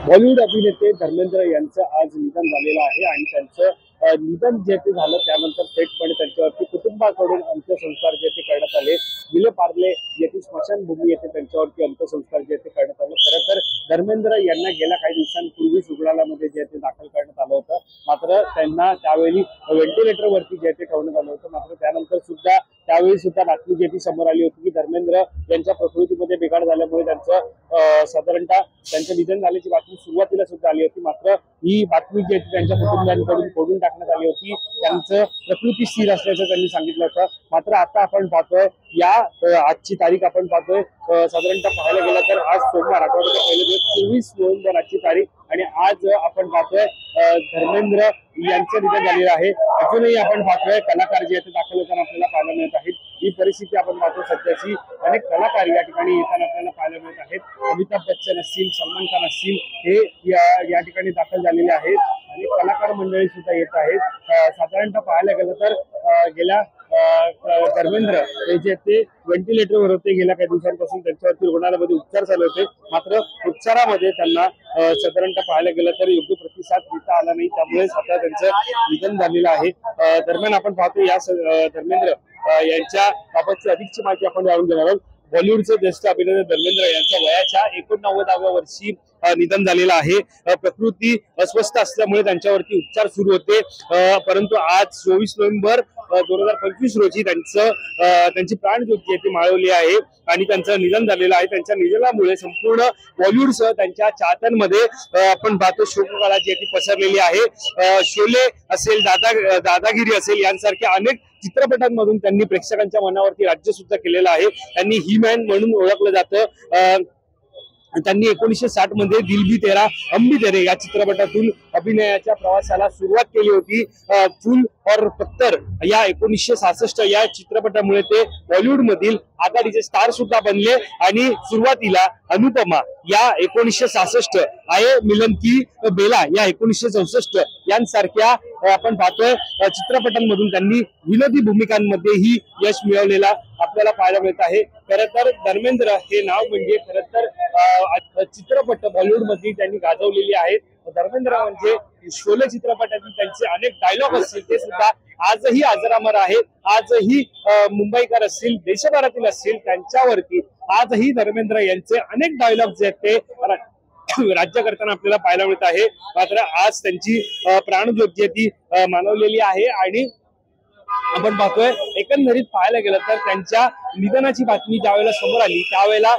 बॉलिवूड अभिनेते धर्मेंद्र यांचं आज निधन झालेलं आहे आणि त्यांचं निधन जे ते झालं त्यानंतर थेटपणे त्यांच्यावरती कुटुंबाकडून अंत्यसंस्कार जे ते करण्यात आले। विले पार्ले येथील स्मशानभूमी येथे त्यांच्यावरती अंत्यसंस्कार जे ते करण्यात आले। खरं तर धर्मेंद्र यांना गेल्या काही दिवसांपूर्वी रुग्णालयामध्ये जे ते दाखल करण्यात आलं होतं, मात्र त्यांना त्यावेळी व्हेंटिलेटरवरती जे ते ठेवण्यात आलं होतं। मात्र त्यानंतर सुद्धा त्यावेळी सुद्धा बातमी जे ती समोर आली होती की धर्मेंद्र यांच्या प्रकृतीमध्ये बिघाड झाल्यामुळे त्यांचं साधारणतः त्यांचं निधन झाल्याची बातमी सुरुवातीला सुद्धा आली होती। मात्र ही बातमी जी त्यांच्या कुटुंबियांकडून फोडून टाकण्यात आली होती। त्यांचं प्रकृती स्थिर असल्याचं त्यांनी सांगितलं होतं। मात्र आता आपण पाहतोय या आजची तारीख आपण पाहतोय साधारणतः पाहायला गेलं तर आज सोमवार आठवड्याचा पहिला दिवस 24 नोव्हेंबर आजची तारीख आणि आज आपण पाहतोय धर्मेंद्र यांचं निधन झालेलं आहे। अजूनही आपण पाहतोय कलाकार जे दाखल होताना आपल्याला पाहायला मिळत आहेत। ही परिस्थिती आपण पाहतो सध्याची अनेक कलाकार या ठिकाणी येताना आपल्याला पाहायला मिळत आहेत। अमिताभ बच्चन असतील, सलमान खान असतील हे या ठिकाणी दाखल झालेले आहेत आणि कलाकार मंडळी सुद्धा येत आहेत। साधारणतः पाहायला गेलं तर गेल्या धर्मेंद्र हे जे ते व्हेंटिलेटरवर होते, गेल्या काही दिवसांपासून त्यांच्यावरती रुग्णालयामध्ये उपचार चालू होते। मात्र उपचारामध्ये त्यांना साधारणतः पाहायला गेलं तर योग्य प्रतिसाद देता आला नाही, त्यामुळे आता त्यांचं निधन झालेलं आहे। दरम्यान आपण पाहतो या धर्मेंद्र यांच्या बाबतची अधिकची माहिती आपण जाणून घेणार आहोत। बॉलिवूडचे ज्येष्ठ अभिनेते धर्मेंद्र यांच्या वयाच्या 89व्या वर्षी निधन झालेलं आहे। प्रकृती अस्वस्थ असल्यामुळे त्यांच्यावरती उपचार सुरू होते, परंतु आज 24 नोव्हेंबर 2025 रोजी त्यांची प्राणज्योती ती माळवली आहे आणि त्यांचं निधन झालेलं आहे। त्यांच्या निधनामुळे संपूर्ण बॉलिवूडसह त्यांच्या चाहत्यांमध्ये आपण पाहतो शोककळा जी ती पसरलेली आहे। शोले असेल, दादागिरी असेल यांसारख्या अनेक चित्रपटांमधून त्यांनी प्रेक्षकांच्या मनावरती राज्य सुद्धा केलेलं आहे। त्यांनी ही मॅन म्हणून ओळखलं जातं। त्यांनी 1960 मध्ये दिल भी तेरा हम भी तेरे या चित्रपटातून अभिनयाच्या प्रवासाला सुरुवात केली होती। फूल और पत्थर या 1966 या चित्रपटामुळे ते बॉलिवूड मधील आघाडीचे स्टार सुद्धा बनले आणि सुरुवातीला अनुपमा या 1966, आये मिलन की बेला या 1964 यांसारख्या आपण पाहतोय चित्रपटांमधून त्यांनी विनोदी भूमिकांमध्येही यश मिळवलेला आपल्याला पाहायला मिळत आहे। खरं तर धर्मेंद्र हे नाव म्हणजे खरं तर चित्रपट बॉलिवूड मध्ये त्यांनी गाजवलेली आहेत। धर्मेंद्र म्हणजे शोले चित्रपटातील त्यांचे अनेक डायलॉग असतील ते सुद्धा आजही अजरामर आहेत। आजही मुंबईकर असतील, देशभरातील असतील, त्यांच्यावरती आजही धर्मेंद्र यांचे अनेक डायलॉग जे आहेत ते राज्य करताना आपल्याला पाहायला मिळत आहे। मात्र आज त्यांची प्राणज्योती ती मानवलेली आहे आणि आपण पाहतोय एकंदरीत पाहायला गेलं तर त्यांच्या निधनाची बातमी ज्यावेळेला समोर आली त्यावेळेला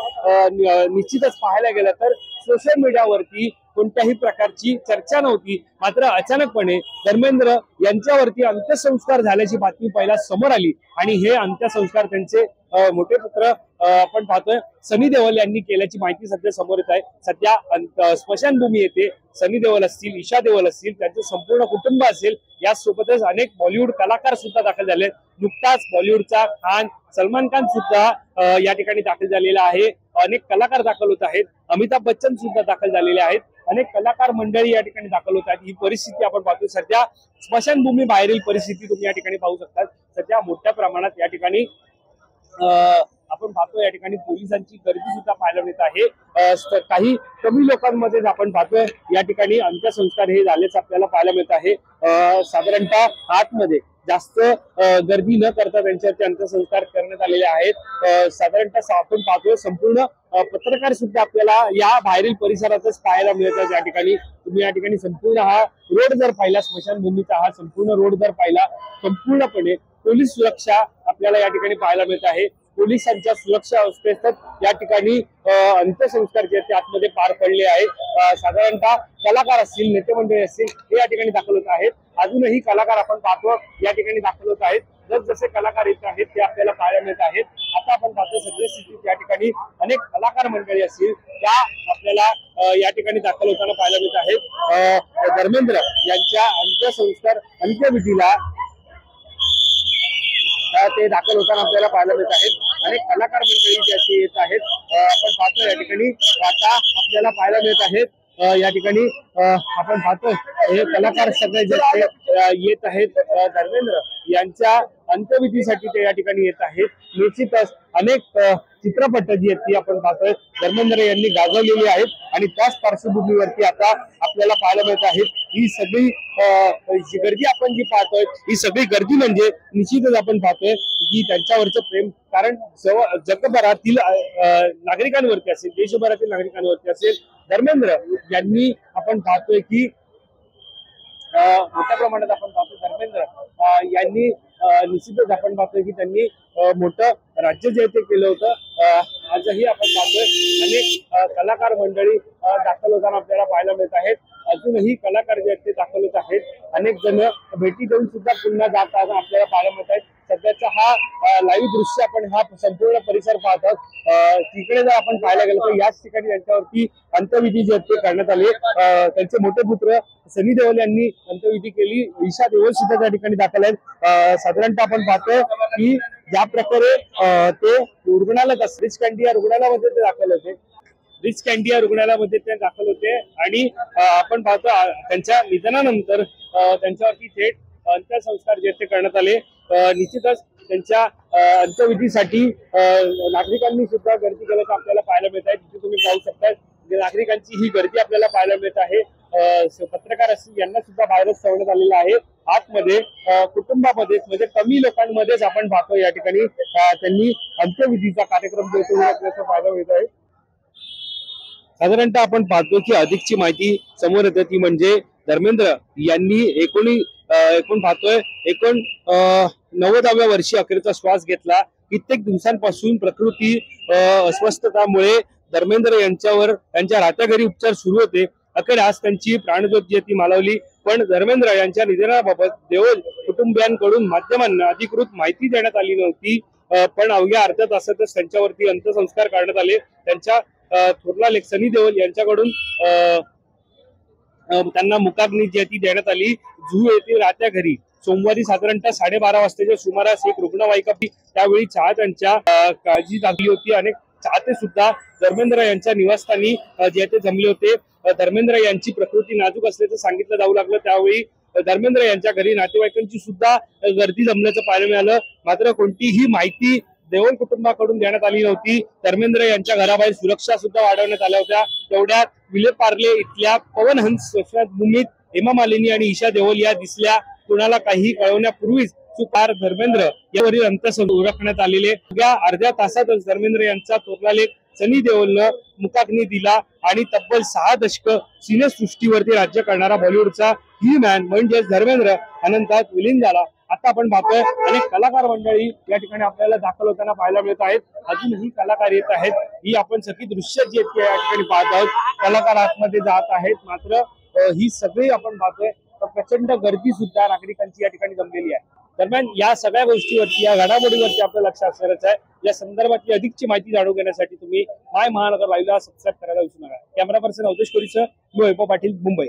निश्चितच पाहायला गेलं तर सोशल मीडियावरती कोणत्याही प्रकारची चर्चा नव्हती। मात्र अचानकपणे धर्मेंद्र यांच्यावरती अंत्यसंस्कार झाल्याची बातमी पहिला समोर आली आणि हे अंत्यसंस्कार त्यांचे मोठे पुत्र आपण पाहतोय सनी देओल यांनी केल्याची माहिती सध्या समोर येत आहे। सध्या स्मशानभूमी येथे सनी देओल असतील, ईशा देओल असतील, त्यांचं संपूर्ण कुटुंब असेल, यासोबतच अनेक बॉलिवूड कलाकार सुद्धा दाखल झाले। नुकताच बॉलिवूडचा खान सलमान खान सुद्धा या ठिकाणी दाखल झालेला आहे। अनेक कलाकार दाखल होत आहेत, अमिताभ बच्चन सुद्धा दाखल झालेले आहेत, अनेक कलाकार मंडळी या ठिकाणी दाखल होत आहेत। ही परिस्थिती आपण पाहतो सध्या स्मशानभूमी बाहेरील परिस्थिती तुम्ही या ठिकाणी पाहू शकता। सध्या मोठ्या प्रमाणात या ठिकाणी आपण पाहतो या ठिकाणी पोलिसांची गर्दी सुद्धा पाहायला मिळत आहे। काही कमी लोकांमध्ये आपण पाहतोय या ठिकाणी अंत्यसंस्कार हे झाल्याचं आपल्याला पाहायला मिळत आहे। साधारणतः आतमध्ये जास्त गर्दी न करता त्यांच्यावरती अंत्यसंस्कार करण्यात आलेले आहेत। साधारणतः आपण पाहतोय संपूर्ण पत्रकार सुद्धा आपल्याला या बाहेरील परिसरातच पाहायला मिळतात। या ठिकाणी तुम्ही या ठिकाणी संपूर्ण हा रोड जर पाहिला, स्मशानभूमीचा हा संपूर्ण रोड जर पाहिला, संपूर्णपणे पोलीस सुरक्षा आपल्याला या ठिकाणी पाहायला मिळत आहे। पोलिसांच्या सुरक्षा अवस्थेतच या ठिकाणी अंत्यसंस्कार जे ते आतमध्ये पार पडले आहेत। साधारणतः कलाकार असतील, नेते मंडळी असतील हे या ठिकाणी दाखल होत आहेत। अजूनही कलाकार आपण पाहतो या ठिकाणी दाखल होत आहेत। जसे कलाकार येत आहेत ते आपल्याला पाहायला मिळत आहेत। आता आपण पाहतो सद्यस्थितीत या ठिकाणी अनेक कलाकार मंडळी असतील त्या आपल्याला या ठिकाणी दाखल होताना पाहायला मिळत आहेत। धर्मेंद्र यांच्या अंत्यसंस्कार अंत्यविधीला ते दाखल होताना आपल्याला पाहायला मिळत आहेत। अनेक कलाकार मंडळी जे असे येत आहेत आपण पाहतो या ठिकाणी आता आपल्याला पाहायला मिळत आहेत। या ठिकाणी आपण पाहतो हे कलाकार सगळे जे येत आहेत धर्मेंद्र यांच्या अंत्यविधीसाठी ते या ठिकाणी येत आहेत। निश्चितच अनेक चित्रपट जी आहेत ती आपण पाहतोय धर्मेंद्र यांनी गाजवलेली आहेत आणि त्याच पार्श्वभूमीवरती आता आपल्याला पाहायला मिळत आहे ही सगळी जी गर्दी आपण जी पाहतोय ही सगळी गर्दी म्हणजे निश्चितच आपण पाहतोय की त्यांच्यावरचं प्रेम, कारण जगभरातील नागरिकांवरती असेल, देशभरातील नागरिकांवरती असेल, धर्मेंद्र यांनी आपण पाहतोय की मोठ्या प्रमाणात आपण पाहतो धर्मेंद्र यांनी निश्चितच आपण पाहतोय की त्यांनी मोठं राज्य जे ते केलं होतं। आजही आपण पाहतोय अनेक कलाकार मंडळी दाखल होताना आपल्याला पाहायला मिळत आहेत। अजूनही कलाकार जे आहेत ते दाखल होत आहेत। अनेक जण भेटी देऊन सुद्धा पुन्हा जाताना आपल्याला पाहायला मिळत आहेत। सध्याचा हा लाईव्ह दृश्य आपण हा संपूर्ण परिसर पाहतात। तिकडे जर आपण पाहायला गेलो तर याच ठिकाणी त्यांच्यावरती अंत्यविधी जे ते करण्यात आले। त्यांचे मोठे पुत्र सनी देओल यांनी अंत्यविधी केली। ईशा देओल सुद्धा त्या ठिकाणी दाखल आहेत। साधारणतः आपण पाहतोय की ज्या प्रकारे ते रुग्णालयात रिच कॅन्डी या रुग्णालयामध्ये ते दाखल होते। रिच कॅन्डी या रुग्णालयामध्ये ते दाखल होते आणि आपण पाहतो त्यांच्या निधनानंतर त्यांच्यावरती थेट अंत्यसंस्कार जे ते करण्यात आले। निश्चितच त्यांच्या अंत्यविधीसाठी नागरिकांनी सुद्धा गर्दी केल्याचं आपल्याला पाहायला मिळत आहे। तिथे तुम्ही पाहू शकता नागरिकांची ही गर्दी आपल्याला पाहायला मिळत आहे। पत्रकार असतील यांना सुद्धा बाहेरच ठेवण्यात आलेलं आहे। आतमध्ये कुटुंबामध्ये म्हणजे कमी लोकांमध्येच आपण पाहतो या ठिकाणी त्यांनी अंत्यविधीचा कार्यक्रम जो असल्याचं पाहायला मिळत आहे। साधारणतः आपण पाहतो की अधिकची माहिती समोर येते ती म्हणजे धर्मेंद्र यांनी एकूण पाहतोय 90व्या वर्षी अखेरचा श्वास घेतला। कित्येक दिवसांपासून प्रकृती अस्वस्थतामुळे धर्मेंद्र यांच्यावर त्यांच्या राहत्या घरी उपचार सुरू होते। अखेर आज त्यांची प्राणज्योत जी ती मालवली। पण धर्मेंद्र यांच्या निधनाबाबत देओल कुटुंबियांकडून माध्यमांना अधिकृत माहिती देण्यात आली नव्हती। पण अवघ्या अर्ध्या तासातच त्यांच्यावरती अंत्यसंस्कार करण्यात आले। त्यांच्या थोरला लेक सनी देओल यांच्याकडून त्यांना मुखाग्नी जी ती देण्यात आली। जुहू येथील राहत्या घरी सोमवारी साधारणतः 12:30 वाजताच्या सुमारास एक रुग्णवाहिका त्यावेळी चाहत्यांच्या काळजी लागली होती। अनेक चाहते सुद्धा धर्मेंद्र यांच्या निवासस्थानी जे ते जमले होते। धर्मेंद्र यांची प्रकृती नाजूक असल्याचं सांगितलं जाऊ लागलं। त्यावेळी धर्मेंद्र यांच्या घरी नातेवाईकांची सुद्धा गर्दी जमल्याचं पाहायला मिळालं। मात्र कोणतीही माहिती देओल कुटुंबाकडून देण्यात आली नव्हती। धर्मेंद्र यांच्या घराबाहेर सुरक्षा सुद्धा वाढवण्यात आल्या होत्या। तेवढ्यात विलेपार्ले इथल्या पवन हंस स्मशानभूमीत हेमा मालिनी आणि ईशा देओल या दिसल्या। कुणाला काही कळवण्यापूर्वीच सुकार धर्मेंद्र यावरील अंत्यसंस्कार उरकण्यात आलेले। अर्ध्या तासातच धर्मेंद्र यांचा थोरला लेक सनी देओलनं मुखाग्नी दिला आणि तब्बल 6 दशक सिनेसृष्टीवरती राज्य करणारा बॉलिवूडचा ही मॅन म्हणजेच धर्मेंद्र अनंतात विलीन झाला। आता आपण पाहतोय अनेक कलाकार मंडळी या ठिकाणी आपल्याला दाखल होताना पाहायला मिळत आहेत। अजूनही कलाकार येत आहेत। ही आपण सगळी दृश्य जी आहेत या ठिकाणी पाहत आहोत। कलाकार आतमध्ये जात आहेत। मात्र ही सगळी आपण पाहतोय प्रचंड गर्दी सुद्धा नागरिकांची या ठिकाणी जमलेली आहे। दरम्यान या सगळ्या गोष्टीवरती या घडामोडीवरती आपलं लक्ष असणारच आहे। या संदर्भातली अधिकची माहिती जाणून घेण्यासाठी तुम्ही माय महानगर लाईव्हला सबस्क्राईब करायला विसरू नका। कॅमेरा पर्सन अवधेश कोरीसह मी वैभव पाटील, मुंबई।